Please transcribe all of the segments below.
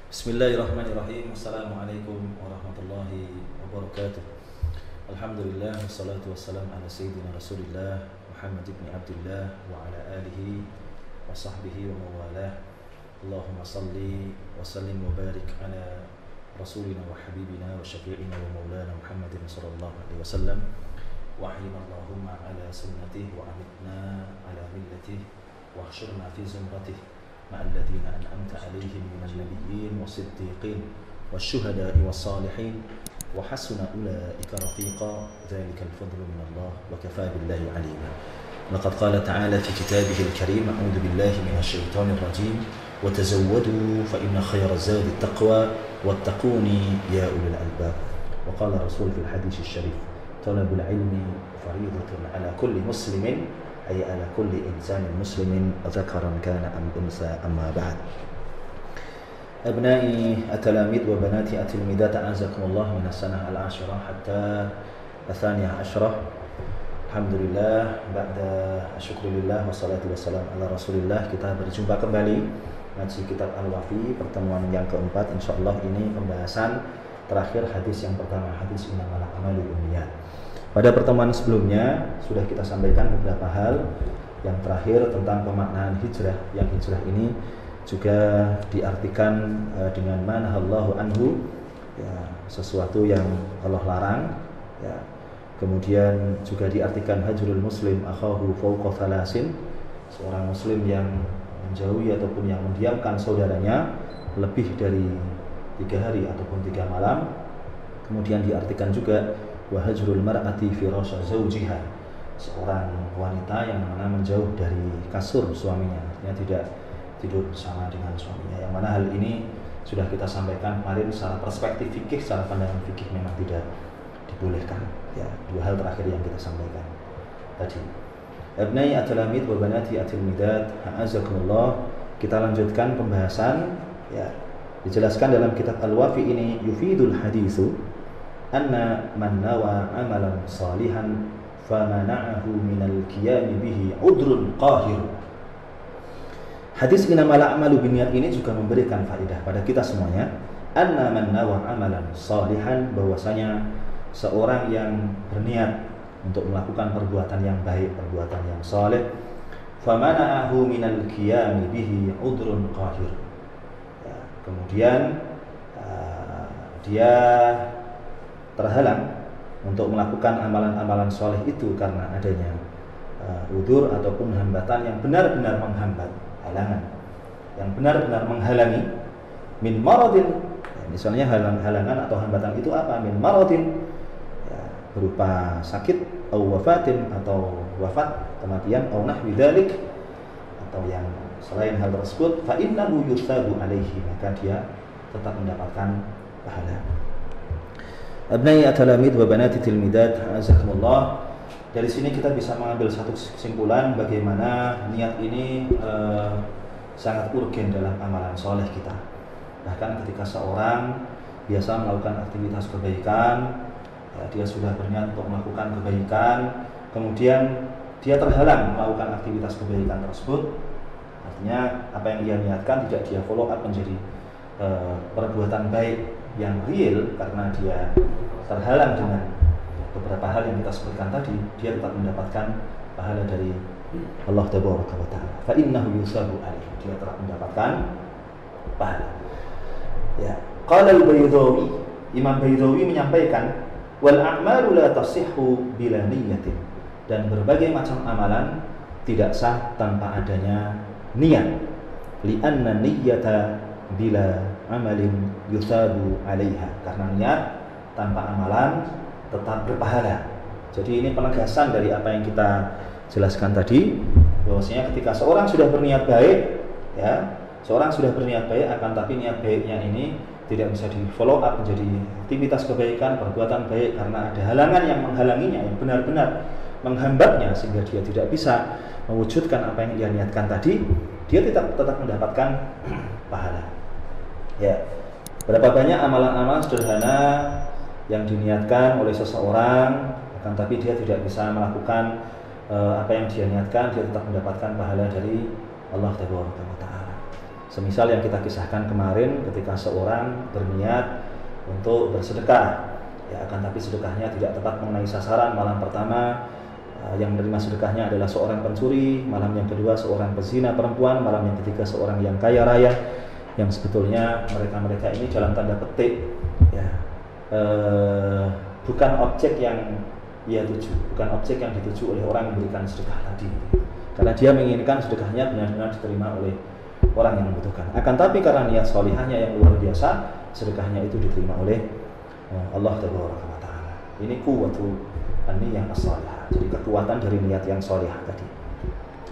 Bismillahirrahmanirrahim. Assalamualaikum warahmatullahi wabarakatuh. Alhamdulillah wassalatu wassalamu ala sayyidina Rasulillah Muhammad ibn Abdullah wa ala alihi wa sahbihi wa mawalah. Allahumma salli wa sallim wa barik ala rasulina wa habibina wa syafi'ina wa maulana Muhammadin sallallahu alaihi wasallam. Wa ahyina Allahumma ala sunnatihi wa amitna ala millatihi wa ahsyurna fi zumratihi مع الذين أنعمت عليهم من النبيين والصديقين والشهداء والصالحين وحسن أولئك رفيقا ذلك الفضل من الله وكفى بالله عليما. لقد قال تعالى في كتابه الكريم أعوذ بالله من الشيطان الرجيم وتزودوا فإن خير الزاد التقوى واتقوني يا أولي الألباب. وقال الرسول في الحديث الشريف طلب العلم فريضة على كل مسلم أي على كل إنسان مسلم ذكرا كان أم أنثى أما بعد. أبنائي التلاميذ وبناتي التلميذات أعزكم الله من السنة العاشرة حتى الثانية عشرة. Alhamdulillah, ba'da syukurillah wassalatu wassalam ala rasulillah. Kita berjumpa kembali ngaji kitab Al-Wafi, pertemuan yang keempat. InsyaAllah ini pembahasan terakhir hadis yang pertama, hadis innamal a'malu binniyat. Pada pertemuan sebelumnya sudah kita sampaikan beberapa hal. Yang terakhir tentang pemaknaan hijrah, yang hijrah ini juga diartikan dengan manahallahu anhu, ya, sesuatu yang Allah larang, ya. Kemudian juga diartikan hajrul muslim akhahu fawqa thalasin, seorang muslim yang menjauhi ataupun yang mendiamkan saudaranya lebih dari 3 hari ataupun 3 malam. Kemudian diartikan juga wa hajrul mar'ati firasha zawjiha, seorang wanita yang mana menjauh dari kasur suaminya, artinya tidak tidur bersama dengan suaminya, yang mana hal ini sudah kita sampaikan kemarin secara perspektif fikih, secara pandangan fikih memang tidak dibolehkan. Ya, 2 hal terakhir yang kita sampaikan tadi. Abnai at-talamid wa banati at-tilmidat, a'azakumullah. Kita lanjutkan pembahasan, ya. Dijelaskan dalam kitab Al-Wafi ini, yufidul haditsu anna man nawa amalan salihan famana'ahu minal qiyami bihi udrun qahir. Hadis innamal a'malu binniyat ini juga memberikan faedah pada kita semuanya. Anna man nawa amalan salihan, bahwasanya seorang yang berniat untuk melakukan perbuatan yang baik, perbuatan yang saleh, famana'ahu minal qiyami bihi udrun qahir, ya, kemudian dia terhalang untuk melakukan amalan-amalan soleh itu karena adanya udzur ataupun hambatan yang benar-benar menghambat, halangan yang benar-benar menghalangi, min maradin, ya, misalnya halangan atau hambatan itu apa? Min maradin, ya, berupa sakit, atau wafatin, atau wafat, kematian, atau nahwi dzalik, atau yang selain hal tersebut, fa innahu yusabu alaihi, maka dia tetap mendapatkan pahala. Abnai at-talamid wa banati tilmidat, azakumullah. Dari sini kita bisa mengambil satu kesimpulan bagaimana niat ini sangat urgen dalam amalan soleh kita. Bahkan ketika seorang biasa melakukan aktivitas kebaikan, ya, dia sudah berniat untuk melakukan kebaikan, kemudian dia terhalang melakukan aktivitas kebaikan tersebut, artinya apa yang dia niatkan tidak dia follow up menjadi perbuatan baik yang real karena dia terhalang dengan beberapa hal yang kita sebutkan tadi, dia tetap mendapatkan pahala dari Allah Tabaraka wa Ta'ala. Fa innahu yusabu alaihi, dia tetap mendapatkan pahala. Ya, qala al-Baydawi, Imam Baydawi menyampaikan, wal a'malu la tasihhu bila niyyatin, dan berbagai macam amalan tidak sah tanpa adanya niat. Li'anna niyyata bila amalin yusabu alaiha, karena niat tanpa amalan tetap berpahala. Jadi ini penegasan dari apa yang kita jelaskan tadi, bahwasanya ketika seorang sudah berniat baik, ya, seorang sudah berniat baik, akan tapi niat baiknya ini tidak bisa di follow up menjadi aktivitas kebaikan, perbuatan baik, karena ada halangan yang menghalanginya, yang benar-benar menghambatnya, sehingga dia tidak bisa mewujudkan apa yang dia niatkan tadi, dia tetap mendapatkan pahala. Ya, berapa banyak amalan-amalan sederhana yang diniatkan oleh seseorang, akan tapi dia tidak bisa melakukan apa yang dia niatkan, dia tetap mendapatkan pahala dari Allah Taala. Semisal yang kita kisahkan kemarin ketika seorang berniat untuk bersedekah, ya, akan tapi sedekahnya tidak tepat mengenai sasaran. Malam pertama yang menerima sedekahnya adalah seorang pencuri, malam yang kedua seorang pezina perempuan, malam yang ketiga seorang yang kaya raya, yang sebetulnya mereka ini dalam tanda petik, ya, bukan objek yang ia tuju, bukan objek yang dituju oleh orang yang memberikan sedekah tadi, karena dia menginginkan sedekahnya benar-benar diterima oleh orang yang membutuhkan. Akan tapi karena niat solihahnya yang luar biasa, sedekahnya itu diterima oleh Allah Taala. Ini kuwatu an-niyah as-salihah. Jadi kekuatan dari niat yang solihah tadi.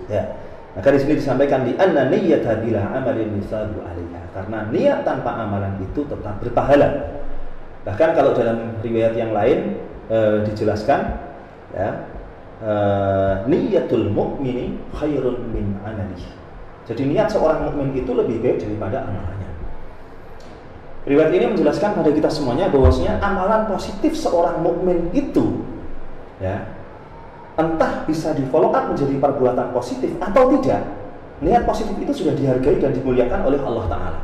Ya. Maka di sini disampaikan di anna niyyata bila amalin yusabu 'alaiha. Karena niat tanpa amalan itu tetap berpahala. Bahkan kalau dalam riwayat yang lain dijelaskan, ya, niyatul mu'mini khairun min amalihi. Jadi niat seorang mukmin itu lebih baik daripada amalannya. Riwayat ini menjelaskan pada kita semuanya bahwasanya amalan positif seorang mukmin itu, ya, entah bisa di follow up menjadi perbuatan positif atau tidak, niat positif itu sudah dihargai dan dimuliakan oleh Allah Ta'ala.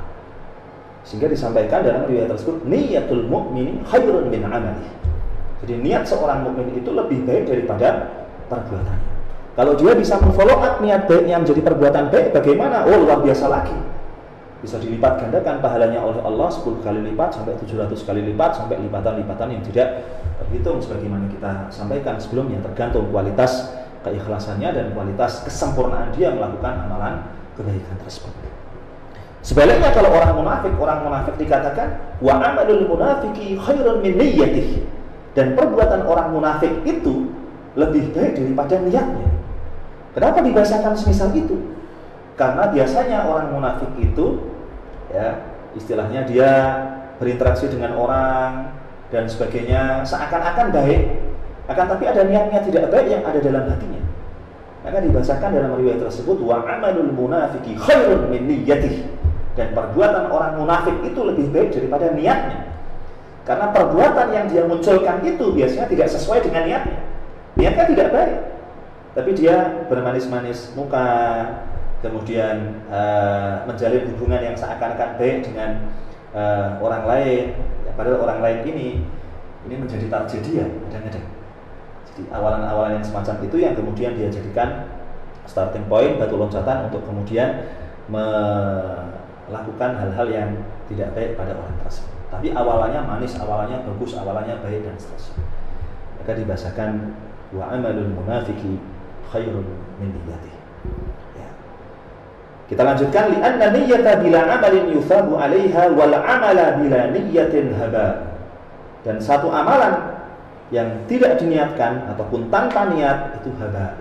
Sehingga disampaikan dalam riwayat tersebut, niyatul mu'mini khairun min amalihi. Jadi niat seorang mukmin itu lebih baik daripada perbuatannya. Kalau dia bisa memfollow up niat baiknya menjadi perbuatan baik, bagaimana? Oh, luar biasa lagi. Bisa dilipat gandakan pahalanya oleh Allah 10 kali lipat sampai 700 kali lipat sampai lipatan-lipatan yang tidak terhitung, sebagaimana kita sampaikan sebelumnya, tergantung kualitas keikhlasannya dan kualitas kesempurnaan dia melakukan amalan kebaikan tersebut. Sebaliknya kalau orang munafik dikatakan wa amalul munafiqi khairun min niyyatihi, dan perbuatan orang munafik itu lebih baik daripada niatnya. Kenapa dibahasakan semisal itu? Karena biasanya orang munafik itu, ya, istilahnya dia berinteraksi dengan orang dan sebagainya seakan-akan baik, akan tapi ada niatnya tidak baik yang ada dalam hatinya. Maka dibahasakan dalam riwayat tersebut wa amalul munafiqi khairun min niyyatihi, dan perbuatan orang munafik itu lebih baik daripada niatnya. Karena perbuatan yang dia munculkan itu biasanya tidak sesuai dengan niatnya. Niatnya tidak baik, tapi dia bermanis-manis muka, kemudian menjalin hubungan yang seakan-akan baik dengan orang lain, ya, padahal orang lain ini menjadi tragedi, ya, kadang-kadang. Jadi awalan-awalan yang semacam itu yang kemudian dia jadikan starting point, batu loncatan untuk kemudian melakukan hal-hal yang tidak baik pada orang tersebut. Tapi awalannya manis, awalannya bagus, awalannya baik dan seterusnya. Maka dibahasakan wa amalul munafiqi khairun min niyyatihi. Ya. Kita lanjutkan, li anna niyyata bila amalin yusabu 'alaiha wal amala bila niyyatin haba. Dan satu amalan yang tidak diniatkan ataupun tanpa niat itu haba,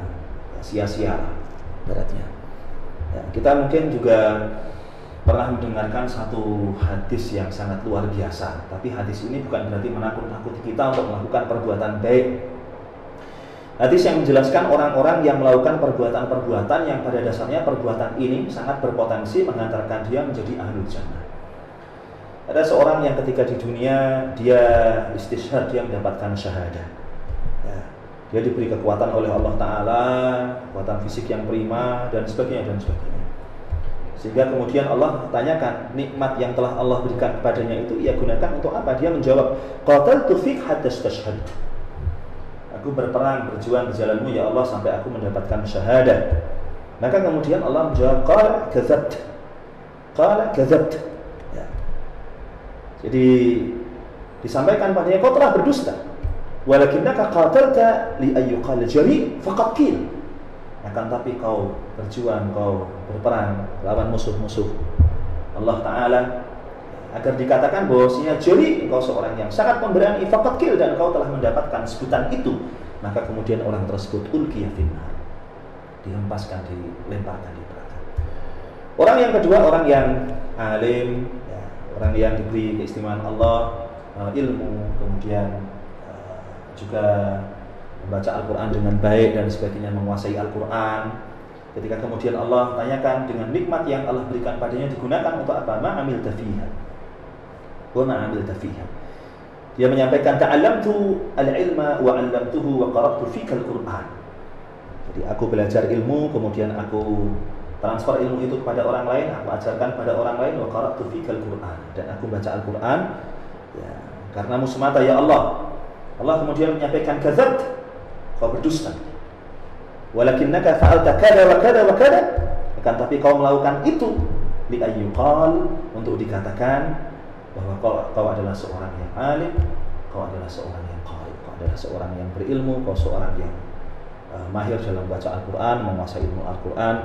ya, sia-sia beratnya. Ya, kita mungkin juga pernah mendengarkan satu hadis yang sangat luar biasa, tapi hadis ini bukan berarti menakut-nakuti kita untuk melakukan perbuatan baik. Hadis yang menjelaskan orang-orang yang melakukan perbuatan-perbuatan yang pada dasarnya perbuatan ini sangat berpotensi mengantarkan dia menjadi ahlul jannah. Ada seorang yang ketika di dunia dia istishhad, dia mendapatkan syahadah, ya, dia diberi kekuatan oleh Allah Ta'ala, kekuatan fisik yang prima dan sebagainya. Sehingga kemudian Allah tanyakan nikmat yang telah Allah berikan kepadanya itu ia gunakan untuk apa? Dia menjawab, qataltu fik hatta istashhadtu. Aku berperang, berjuang di jalanmu ya Allah sampai aku mendapatkan syahadah. Maka kemudian Allah menjawab, qala kadzabt. Ya. Jadi disampaikan padanya, kau telah berdusta. Walakinnaka qatalta li ayyuqal jari faqad qil. Akan tapi kau berjuang, kau berperang lawan musuh-musuh Allah Ta'ala agar dikatakan bahwasanya jeli, engkau seorang yang sangat pemberani, faqad qil, dan kau telah mendapatkan sebutan itu. Maka kemudian orang tersebut ulqiya finnar, dihempaskan, dilemparkan di neraka. Orang yang kedua, orang yang alim, ya, orang yang diberi keistimewaan Allah, ilmu, kemudian juga membaca Al-Quran dengan baik dan sebagainya, menguasai Al-Quran. Ketika kemudian Allah tanyakan dengan nikmat yang Allah berikan padanya digunakan untuk apa? Ma'amilta fiha wa ma'amilta fiha. Dia menyampaikan, ta'allamtu al-ilma wa 'allamtuhu wa qara'tu fika al-Quran. Jadi aku belajar ilmu, kemudian aku transfer ilmu itu kepada orang lain, aku ajarkan pada orang lain. Wa qara'tu fikal Qur'an, dan aku baca Al-Qur'an ya karenamu semata ya Allah. Allah kemudian menyampaikan kadzabta, kau berdusta. Walakinnaka fa'alta kada wa kada wa kada, akan tapi kau melakukan itu li ayyuqal, untuk dikatakan bahwa kau adalah seorang yang alim, kau adalah seorang yang qari, kau adalah seorang yang berilmu, kau seorang yang mahir dalam baca Al-Qur'an, menguasai ilmu Al-Qur'an,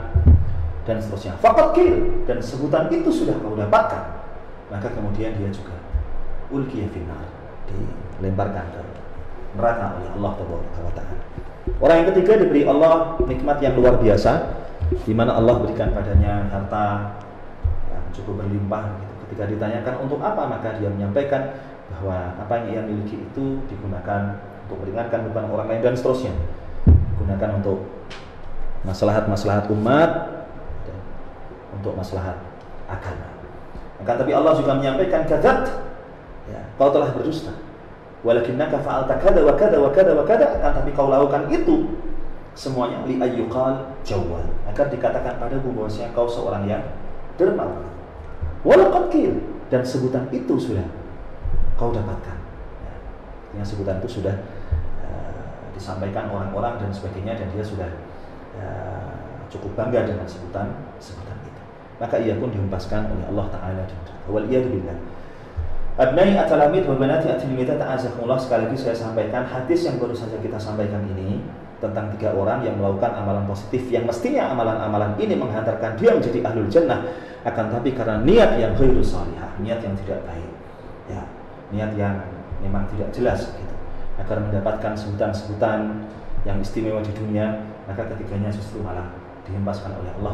dan seterusnya. Faqad qil, dan sebutan itu sudah kau dapatkan, maka kemudian dia juga ulqiya finnar, dilemparkan ke neraka oleh Allah Taala. Orang yang ketiga diberi Allah nikmat yang luar biasa, di mana Allah berikan padanya harta yang cukup berlimpah. Ketika ditanyakan untuk apa, maka dia menyampaikan bahwa apa yang ia miliki itu digunakan untuk meringankan beban orang lain dan seterusnya, digunakan untuk maslahat-maslahat umat dan untuk maslahat agama. Akan tapi Allah juga menyampaikan kadzab, ya, kau telah berdusta. Walakinnaka fa'alta kada wa kada wa kada wa kada, akan tapi kau lakukan itu semuanya li ayyuqal jawwal, agar dikatakan padaku bahwasanya kau seorang yang dermawan. Walaqad qil, dan sebutan itu sudah kau dapatkan. Ya, sebutan itu sudah disampaikan orang-orang dan sebagainya, dan dia sudah cukup bangga dengan sebutan itu. Maka ia pun dihempaskan oleh Allah Ta'ala. Wal iyadu billah. Abnai at-talamid wa banati at-tilmidat ta'azakumullah. Sekali lagi saya sampaikan hadis yang baru saja kita sampaikan ini tentang 3 orang yang melakukan amalan positif, yang mestinya amalan-amalan ini menghantarkan dia menjadi ahlul jannah, akan tapi karena niat yang ghairu salihah, niat yang tidak baik, ya, niat yang memang tidak jelas gitu, agar mendapatkan sebutan-sebutan yang istimewa di dunia, maka ketiganya justru malah dihempaskan oleh Allah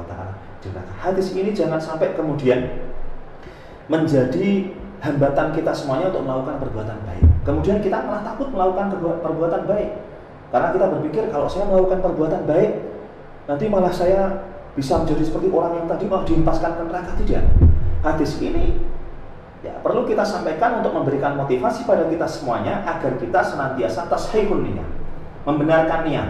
Taala di neraka. Hadis ini jangan sampai kemudian menjadi hambatan kita semuanya untuk melakukan perbuatan baik. Kemudian kita malah takut melakukan perbuatan baik, karena kita berpikir kalau saya melakukan perbuatan baik, nanti malah saya bisa menjadi seperti orang yang tadi malah dihempaskan ke neraka. Tidak. Hadis ini ya perlu kita sampaikan untuk memberikan motivasi pada kita semuanya agar kita senantiasa tashihun niat, membenarkan niat,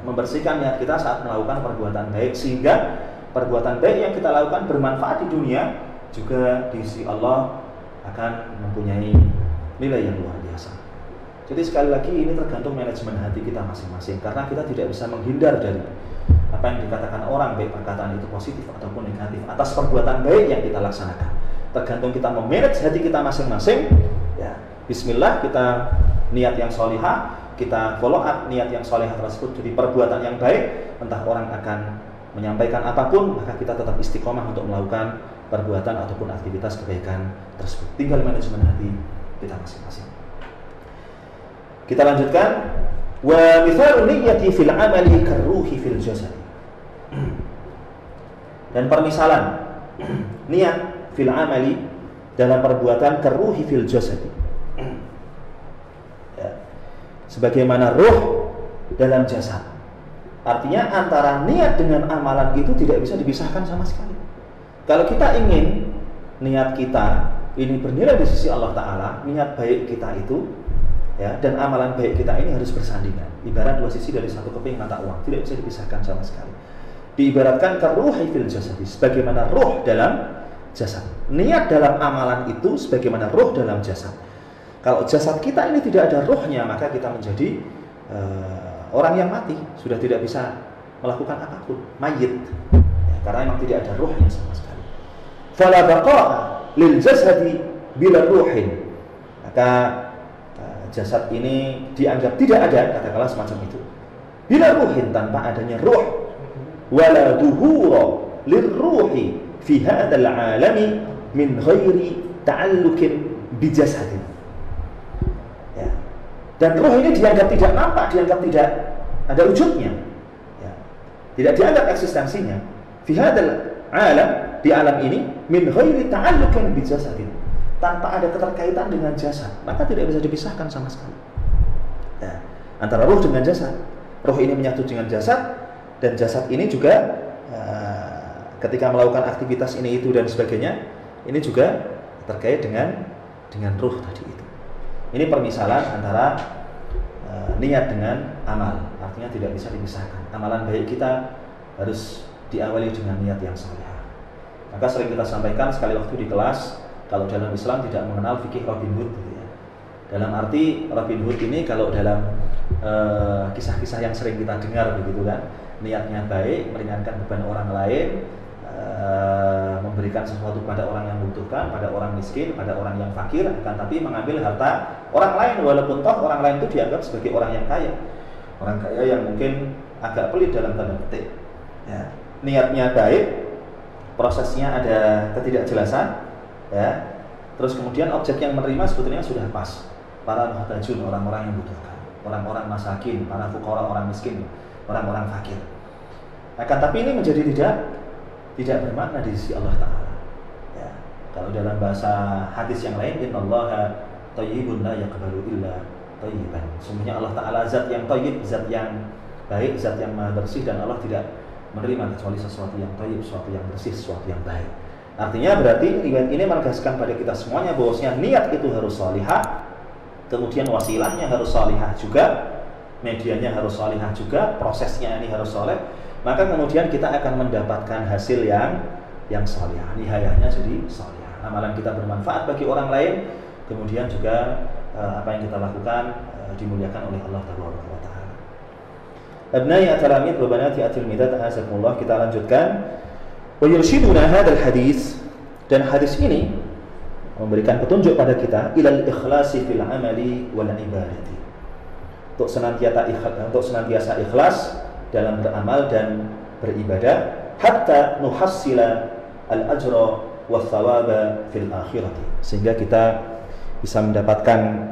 membersihkan niat kita saat melakukan perbuatan baik, sehingga perbuatan baik yang kita lakukan bermanfaat di dunia, juga di sisi Allah akan mempunyai nilai yang luar biasa. Jadi sekali lagi ini tergantung manajemen hati kita masing-masing, karena kita tidak bisa menghindar dari apa yang dikatakan orang, baik perkataan itu positif ataupun negatif, atas perbuatan baik yang kita laksanakan. Tergantung kita memanage hati kita masing-masing. Ya, bismillah, kita niat yang solihah, kita follow up niat yang solihah tersebut jadi perbuatan yang baik. Entah orang akan menyampaikan apapun, maka kita tetap istiqomah untuk melakukan perbuatan ataupun aktivitas kebaikan tersebut. Tinggal manajemen hati kita masing-masing. Kita lanjutkan. Wa mithalu niyyati fil amali karruhi fil jasad. Dan permisalan niat fil amali dalam perbuatan karruhi fil jasad. Ya. Sebagaimana ruh dalam jasad. Artinya antara niat dengan amalan itu tidak bisa dipisahkan sama sekali. Kalau kita ingin niat kita ini bernilai di sisi Allah Ta'ala, niat baik kita itu, ya, dan amalan baik kita ini harus bersandingan. Ibarat 2 sisi dari satu keping mata uang, tidak bisa dipisahkan sama sekali. Diibaratkan karuhi fil jasadi, sebagaimana ruh dalam jasad. Niat dalam amalan itu sebagaimana ruh dalam jasad. Kalau jasad kita ini tidak ada ruhnya, maka kita menjadi orang yang mati, sudah tidak bisa melakukan apapun, mayit, ya, karena memang tidak ada ruhnya sama sekali. Fala baqa'a lil jasadi bila ruhin, maka jasad ini dianggap tidak ada, katakanlah semacam itu. Bila ruhin, tanpa adanya ruh. Wala duhura lirruhi fi hadzal alami min ghairi ta'alluqin bi jasadin. Ya. Dan ruh ini dianggap tidak nampak, dianggap tidak ada wujudnya. Ya. Tidak dianggap eksistensinya. Fi hadzal alam, di alam ini, min ghairi ta'alluqin bi jasadin, tanpa ada keterkaitan dengan jasad, maka tidak bisa dipisahkan sama sekali. Ya. Antara ruh dengan jasad. Ruh ini menyatu dengan jasad, dan jasad ini juga ketika melakukan aktivitas ini itu dan sebagainya, ini juga terkait dengan ruh tadi itu. Ini permisalan antara niat dengan amal, artinya tidak bisa dipisahkan. Amalan baik kita harus diawali dengan niat yang saleh. Maka sering kita sampaikan sekali waktu di kelas, kalau dalam Islam tidak mengenal fikih Robin Hood gitu ya. Dalam arti Robin Hood ini kalau dalam kisah-kisah yang sering kita dengar begitu kan, niatnya baik, meringankan beban orang lain, memberikan sesuatu pada orang yang membutuhkan, pada orang miskin, pada orang yang fakir, akan tapi mengambil harta orang lain, walaupun toh orang lain itu dianggap sebagai orang yang kaya, orang kaya yang mungkin agak pelit dalam tanda petik. Ya. Niatnya baik, prosesnya ada ketidakjelasan, ya. Terus kemudian objek yang menerima sebetulnya sudah pas, para muhtajun, orang-orang yang membutuhkan, orang-orang masakin, para fuqara, orang miskin, orang-orang fakir. Akan tapi ini menjadi tidak bermakna di sisi Allah Ta'ala. Ya. Kalau dalam bahasa hadis yang lain, innallaha thayyibun la yaqbalu illa thayyiban. Sesungguhnya Allah Ta'ala zat yang thayyib, zat yang baik, zat yang maha bersih, dan Allah tidak menerima kecuali sesuatu yang thayyib, sesuatu yang bersih, sesuatu yang baik. Artinya berarti riwayat ini menegaskan pada kita semuanya bahwasanya niat itu harus salihah, kemudian wasilahnya harus salihah juga, medianya harus salihah juga, prosesnya ini harus saleh. Maka kemudian kita akan mendapatkan hasil yang salihah, nihayahnya jadi salihah. Amalan kita bermanfaat bagi orang lain, kemudian juga apa yang kita lakukan dimuliakan oleh Allah Taala. Abnai at-talamid wa banati at-tilmidat, azakumullah. Kita lanjutkan. Wa yurshiduna hadzal hadis, dan hadis ini memberikan petunjuk pada kita ilal ikhlasi fil amali wal ibadati. Untuk senantiasa ikhlas dalam beramal dan beribadah, hatta nuhassila al-ajra wa thawaba fil akhirati, sehingga kita bisa mendapatkan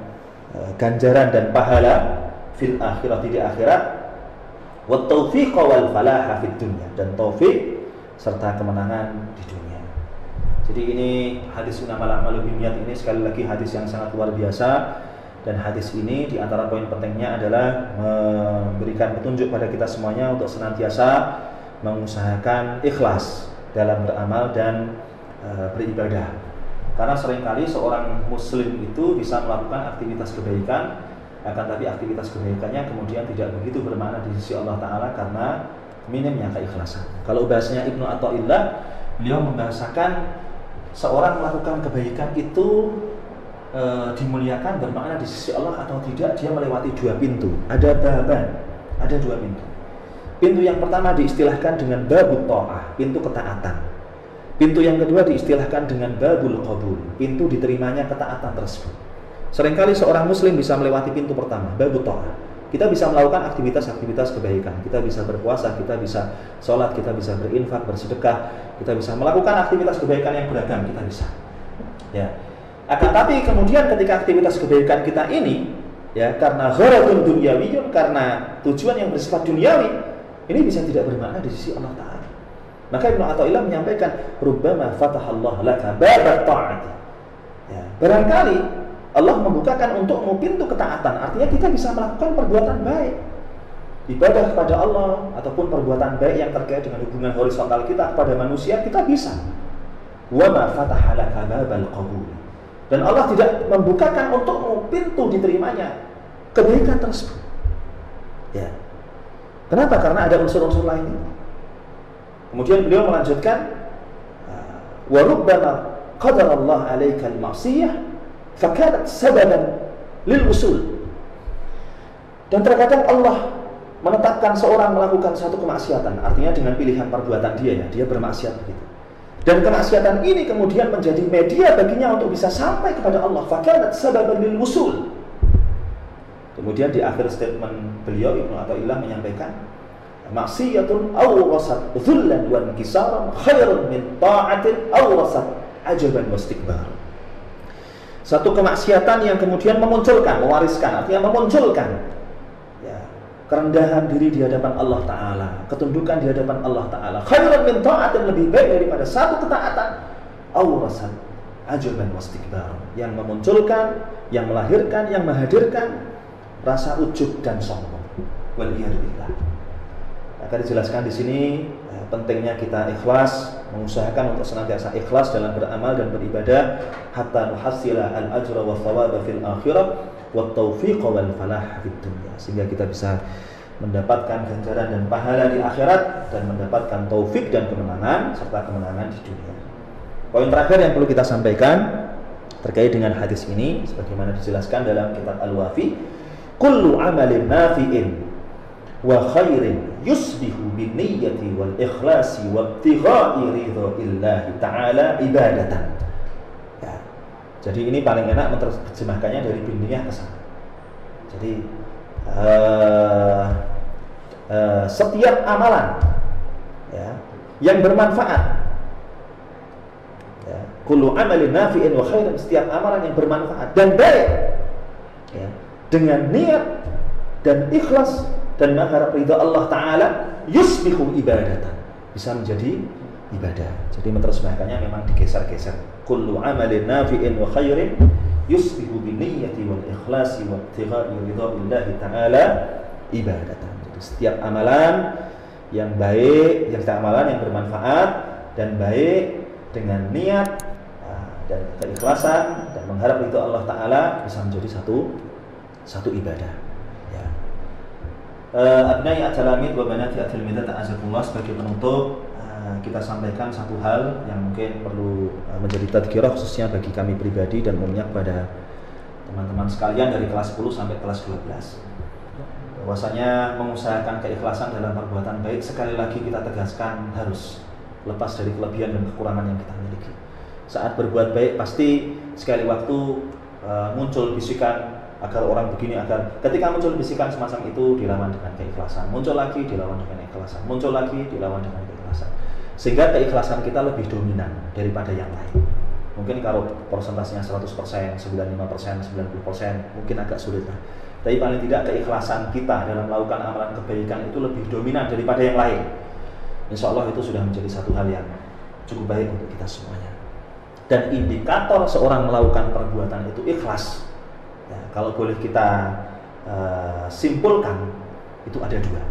ganjaran dan pahala fil akhirati, di akhirat, wa taufiq wal falah fid dunya, dan taufik serta kemenangan di dunia. Jadi ini hadis innamal a'malu binniyat ini sekali lagi hadis yang sangat luar biasa. Dan hadis ini di antara poin pentingnya adalah memberikan petunjuk pada kita semuanya untuk senantiasa mengusahakan ikhlas dalam beramal dan beribadah. Karena seringkali seorang muslim itu bisa melakukan aktivitas kebaikan, akan tapi aktivitas kebaikannya kemudian tidak begitu bermakna di sisi Allah Ta'ala karena minimnya keikhlasan. Kalau bahasanya Ibnu Athaillah, beliau membahasakan seorang melakukan kebaikan itu dimuliakan bermakna di sisi Allah atau tidak, dia melewati dua pintu. Ada dua pintu. Pintu yang pertama diistilahkan dengan babut ta'ah, pintu ketaatan. Pintu yang kedua diistilahkan dengan babul qabul, pintu diterimanya ketaatan tersebut. Seringkali seorang muslim bisa melewati pintu pertama, babut ta'ah. Kita bisa melakukan aktivitas-aktivitas kebaikan, kita bisa berpuasa, kita bisa sholat, kita bisa berinfak, bersedekah, kita bisa melakukan aktivitas kebaikan yang beragam, kita bisa. Ya. Akan tapi kemudian ketika aktivitas kebaikan kita ini, ya, karena gharadun dunyawiyun, karena tujuan yang bersifat duniawi, ini bisa tidak bermakna di sisi Allah Ta'ala. Maka Ibnu Athaillah menyampaikan, rubbama fatahallahu laka babat ta'ati. Ya, barangkali Allah membukakan untukmu pintu ketaatan, artinya kita bisa melakukan perbuatan baik, ibadah kepada Allah ataupun perbuatan baik yang terkait dengan hubungan horizontal kita kepada manusia, kita bisa. Wa ma fataha laka babal qabul. Dan Allah tidak membukakan untukmu pintu diterimanya kebaikan tersebut. Ya. Kenapa? Karena ada unsur-unsur lain ini. Kemudian beliau melanjutkan, wa rubbama qadara Allah 'alaika al-ma'siyah fakanat sababan lil usul. Dan terkadang Allah menetapkan seorang melakukan satu kemaksiatan, artinya dengan pilihan perbuatan dia, ya, dia bermaksiat begitu. Dan kemaksiatan ini kemudian menjadi media baginya untuk bisa sampai kepada Allah. Fakanat sababan lil usul. Kemudian di akhir statement beliau, Ibnu Athaillah menyampaikan, maksiyatun awrasat dhullan wa inkisaran khairun min ta'atin awrasat ajaban wa istikbar. Satu kemaksiatan yang kemudian memunculkan, mewariskan, artinya memunculkan, ya, kerendahan diri di hadapan Allah Ta'ala, ketundukan di hadapan Allah Ta'ala, khairun min ta'atin, lebih baik daripada satu ketaatan, awrasat ajaban wa istikbar, yang memunculkan, yang melahirkan, yang menghadirkan rasa ujub dan sombong. Waliyadzubillah. Akan dijelaskan di sini pentingnya kita ikhlas, mengusahakan untuk senantiasa ikhlas dalam beramal dan beribadah, hatta nuhassila al-ajra wa thawaba fil akhirah wa taufiq wal falah fid dunya, sehingga kita bisa mendapatkan ganjaran dan pahala di akhirat, dan mendapatkan taufik dan kemenangan serta kemenangan di dunia. Poin terakhir yang perlu kita sampaikan terkait dengan hadis ini sebagaimana dijelaskan dalam kitab Al-Wafi, kullu amalin nafi'in wa khairin yusbihu bin niyyati wal ikhlasi wa ibtigha'i ridha'illahi ta'ala ibadatan. Ya. Jadi ini paling enak menerjemahkannya dari bin niyyah ke sana. Jadi setiap amalan ya, yang bermanfaat, ya, kullu amalin nafi'in wa khairin, setiap amalan yang bermanfaat dan baik ya, dengan niat dan ikhlas dan mengharap ridha Allah Ta'ala, yusbihu ibadatan, bisa menjadi ibadah. Jadi menerjemahkannya memang digeser-geser. Kullu amalin nafi'in wa khairin yusbihu biniyyati wal ikhlasi wa ibtigha'i ridha'illahi ta'ala ibadatan. Jadi setiap amalan yang baik, setiap amalan yang bermanfaat dan baik dengan niat dan keikhlasan dan mengharap ridha Allah Ta'ala bisa menjadi satu ibadah. Abnai at-talamid wa banati at-tilmidat ta'azakumullah, sebagai penutup kita sampaikan satu hal yang mungkin perlu menjadi tadhkirah khususnya bagi kami pribadi dan umumnya kepada teman-teman sekalian dari kelas 10 sampai kelas 12. Bahwasanya mengusahakan keikhlasan dalam perbuatan baik, sekali lagi kita tegaskan, harus lepas dari kelebihan dan kekurangan yang kita miliki. Saat berbuat baik pasti sekali waktu muncul bisikan agar orang begini, agar ketika muncul bisikan semacam itu dilawan dengan keikhlasan, muncul lagi dilawan dengan keikhlasan, muncul lagi dilawan dengan keikhlasan, sehingga keikhlasan kita lebih dominan daripada yang lain. Mungkin kalau persentasenya 100%, 95%, 90%, mungkin agak sulit lah. Tapi paling tidak keikhlasan kita dalam melakukan amalan kebaikan itu lebih dominan daripada yang lain. Insya Allah itu sudah menjadi satu hal yang cukup baik untuk kita semuanya. Dan indikator seorang melakukan perbuatan itu ikhlas, ya, kalau boleh kita simpulkan, itu ada dua.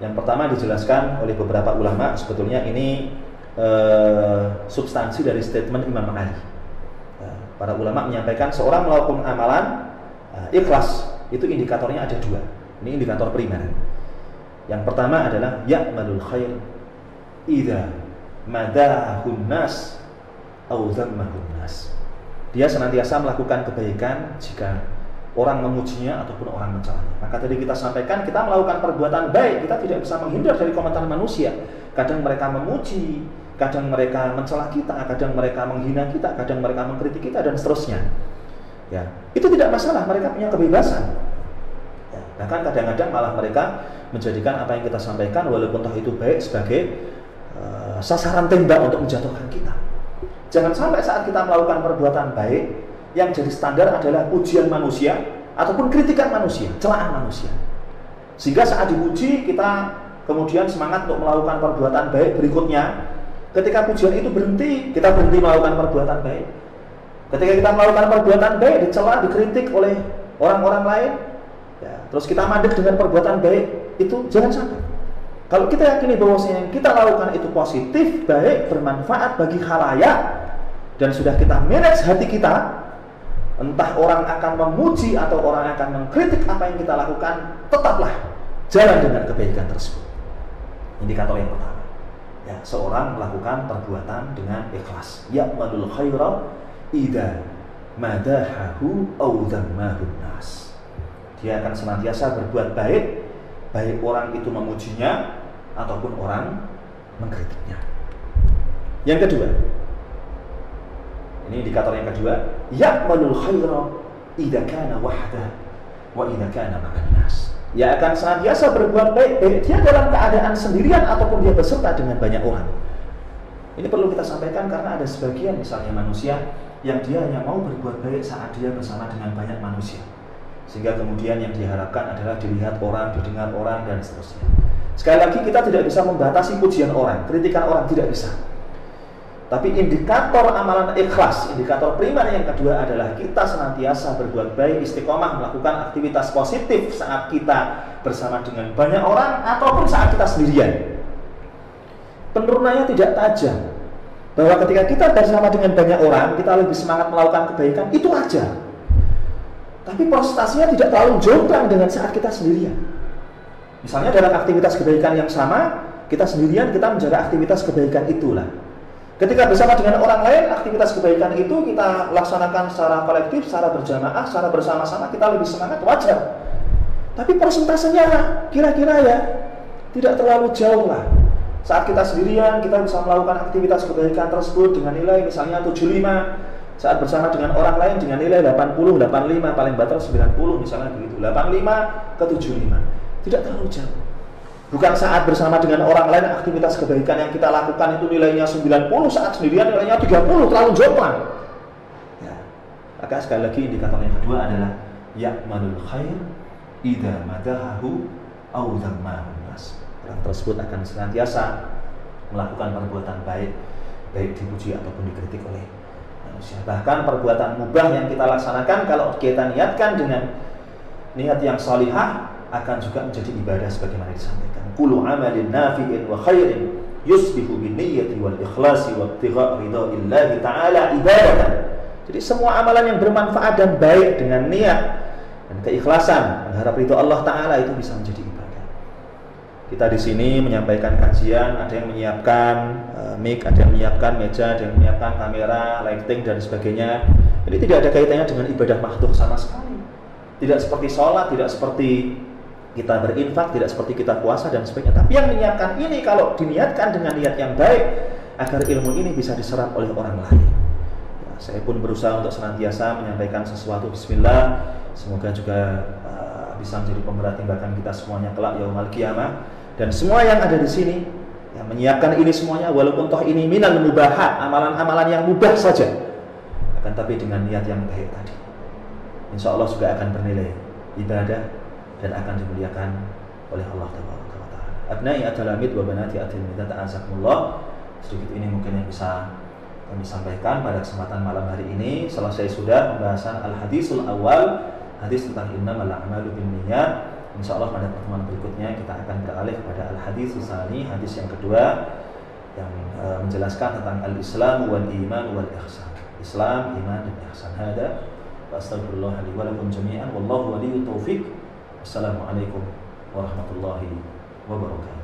Yang pertama dijelaskan oleh beberapa ulama, sebetulnya ini substansi dari statement Imam Ali. Para ulama menyampaikan seorang melakukan amalan ikhlas, itu indikatornya ada dua. Ini indikator primer. Yang pertama adalah ya'malul khair idza madahun nas aw dhammahun nas. Dia senantiasa melakukan kebaikan jika orang memujinya ataupun orang mencelanya. Maka tadi kita sampaikan, kita melakukan perbuatan baik, kita tidak bisa menghindar dari komentar manusia. Kadang mereka memuji, kadang mereka mencela kita, kadang mereka menghina kita, kadang mereka mengkritik kita, dan seterusnya. Ya, itu tidak masalah, mereka punya kebebasan. Ya, bahkan kadang-kadang malah mereka menjadikan apa yang kita sampaikan, walaupun toh itu baik, sebagai sasaran tembak untuk menjatuhkan kita. Jangan sampai saat kita melakukan perbuatan baik, yang jadi standar adalah pujian manusia ataupun kritikan manusia, celaan manusia. Sehingga saat dipuji, kita kemudian semangat untuk melakukan perbuatan baik berikutnya. Ketika pujian itu berhenti, kita berhenti melakukan perbuatan baik. Ketika kita melakukan perbuatan baik, dicela, dikritik oleh orang-orang lain, ya, terus kita mandek dengan perbuatan baik itu, jangan sampai. Kalau kita yakini bahwasanya yang kita lakukan itu positif, baik, bermanfaat bagi khalayak, dan sudah kita manage hati kita, entah orang akan memuji atau orang akan mengkritik apa yang kita lakukan, tetaplah jalan dengan kebaikan tersebut. Indikator yang pertama, ya, seorang melakukan perbuatan dengan ikhlas. Ya'malul khaira idza madahahu aw dhammahun nas. Dia akan senantiasa berbuat baik, baik orang itu memujinya ataupun orang mengkritiknya. Yang kedua, ini indikator yang kedua, ya'malul khaira idza kana wahda wa idza kana ma'an nas. Dia akan senantiasa berbuat baik, baik dia dalam keadaan sendirian ataupun dia beserta dengan banyak orang. Ini perlu kita sampaikan karena ada sebagian misalnya manusia yang dia hanya mau berbuat baik saat dia bersama dengan banyak manusia, sehingga kemudian yang diharapkan adalah dilihat orang, didengar orang, dan seterusnya. Sekali lagi, kita tidak bisa membatasi pujian orang, kritikan orang, tidak bisa. Tapi indikator amalan ikhlas, indikator primer yang kedua adalah kita senantiasa berbuat baik, istiqomah melakukan aktivitas positif saat kita bersama dengan banyak orang ataupun saat kita sendirian. Penurunannya tidak tajam, bahwa ketika kita bersama dengan banyak orang, kita lebih semangat melakukan kebaikan, itu aja. Tapi prosentasinya tidak terlalu jomplang dengan saat kita sendirian. Misalnya dalam aktivitas kebaikan yang sama, kita sendirian kita menjaga aktivitas kebaikan itulah. Ketika bersama dengan orang lain, aktivitas kebaikan itu kita laksanakan secara kolektif, secara berjamaah, secara bersama-sama, kita lebih semangat, wajar. Tapi persentasenya kira-kira ya tidak terlalu jauh lah. Saat kita sendirian, kita bisa melakukan aktivitas kebaikan tersebut dengan nilai misalnya 75. Saat bersama dengan orang lain dengan nilai 80, 85, paling batal 90 misalnya begitu. 85 ke 75. Tidak terlalu jauh. Bukan saat bersama dengan orang lain aktivitas kebaikan yang kita lakukan itu nilainya 90, saat sendirian nilainya 30, terlalu jauh lah. Ya. Maka sekali lagi indikator yang kedua adalah ya'malul khair idza madahahu aw dzammahu nas. Orang tersebut akan senantiasa melakukan perbuatan baik, baik dipuji ataupun dikritik oleh manusia. Bahkan perbuatan mubah yang kita laksanakan kalau kita niatkan dengan niat yang salihah akan juga menjadi ibadah sebagaimana disampaikan. Kullu amalin nafi'in wa khairin yusbihu bin niyyati wal ikhlasi wa ibtigha' ridha'illahi ta'ala ibadatan. Jadi semua amalan yang bermanfaat dan baik dengan niat dan keikhlasan mengharap ridha Allah Ta'ala itu bisa menjadi ibadah. Kita di sini menyampaikan kajian, ada yang menyiapkan mic, ada yang menyiapkan meja, ada yang menyiapkan kamera, lighting dan sebagainya. Jadi tidak ada kaitannya dengan ibadah makhluk sama sekali. Tidak seperti sholat, tidak seperti kita berinfak, tidak seperti kita puasa dan sebagainya. Tapi yang menyiapkan ini kalau diniatkan dengan niat yang baik agar ilmu ini bisa diserap oleh orang lain. Ya, saya pun berusaha untuk senantiasa menyampaikan sesuatu. Bismillah, semoga juga bisa menjadi pemberat-timbangan kita semuanya kelak yaumul qiyamah. Dan semua yang ada di sini yang menyiapkan ini semuanya, walaupun toh ini minal mubahat, amalan-amalan yang mubah saja, akan tapi dengan niat yang baik tadi, insya Allah juga akan bernilai ibadah dan akan dimuliakan oleh Allah Taala. Abnai at-talamid wa banati at-tilmidat, ta'azakumullah. Sedikit ini mungkin yang bisa kami sampaikan pada kesempatan malam hari ini. Selesai sudah pembahasan al-hadisul awal, hadis tentang innamal a'malu binniyat. Insyaallah pada pertemuan berikutnya kita akan beralih kepada al-hadisus tsani, hadis yang kedua yang menjelaskan tentang al-Islam wal iman wal ihsan. Islam, iman dan ihsan. Hada wa astaghfirullah li wa lakum jami'an wallahu waliyut taufiq. Assalamualaikum warahmatullahi wabarakatuh.